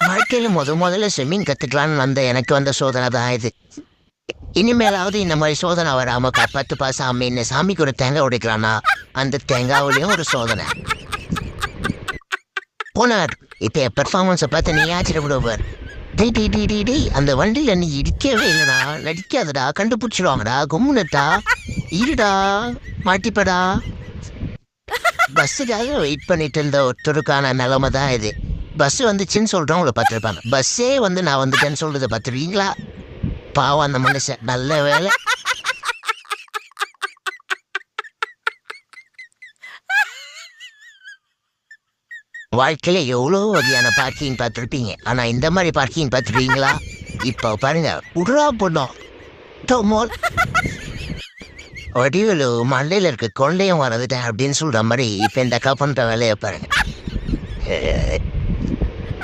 வாழ்க்கையில் முதல்ல ஸ்விம்மிங் கற்றுக்கலான்னு வந்த எனக்கு வந்த சோதனை தான் இது. இனிமேலாவது இந்த மாதிரி சோதனை வராமல் காப்பாற்றுப்பா சாமின்னு சாமிக்கு ஒரு தேங்காய் உடைக்கலான்னா அந்த தேங்காவிலையும் ஒரு சோதனை. போனார் இப்போ என் பெர்ஃபார்மன்ஸை பார்த்து நீ ஆச்சரியப்படுவார். அந்த வண்டியில் நீ இடிக்கவே இல்லைடா, நடிக்காதடா, கண்டுபிடிச்சிடுவாங்கடா, கும்முனட்டா, இருடா, மாட்டிப்படா. பஸ்ஸுக்காக வெயிட் பண்ணிட்டு இருந்த ஒருத்தருக்கான நிலைமை தான் இது. பஸ்ஸு வந்துச்சுன்னு சொல்கிறவங்கள பார்த்துருப்பாங்க, பஸ்ஸே வந்து நான் வந்துட்டேன்னு சொல்கிறத பார்த்துருவீங்களா? பாவம் அந்த மனுஷன். நல்ல வேலை. வாழ்க்கையில எவ்வளோ வகையான பார்க்கிங் பார்த்துருப்பீங்க, ஆனால் இந்த மாதிரி பார்க்கிங் பார்த்துருவீங்களா? இப்போ பாருங்க, உடரா போனோம் வடிவில் மண்டையில் இருக்க கொள்ளையும் வரதுட்டேன் அப்படின்னு சொல்கிற மாதிரி இப்போ இந்த கப்பன்ற வேலையை பாருங்க.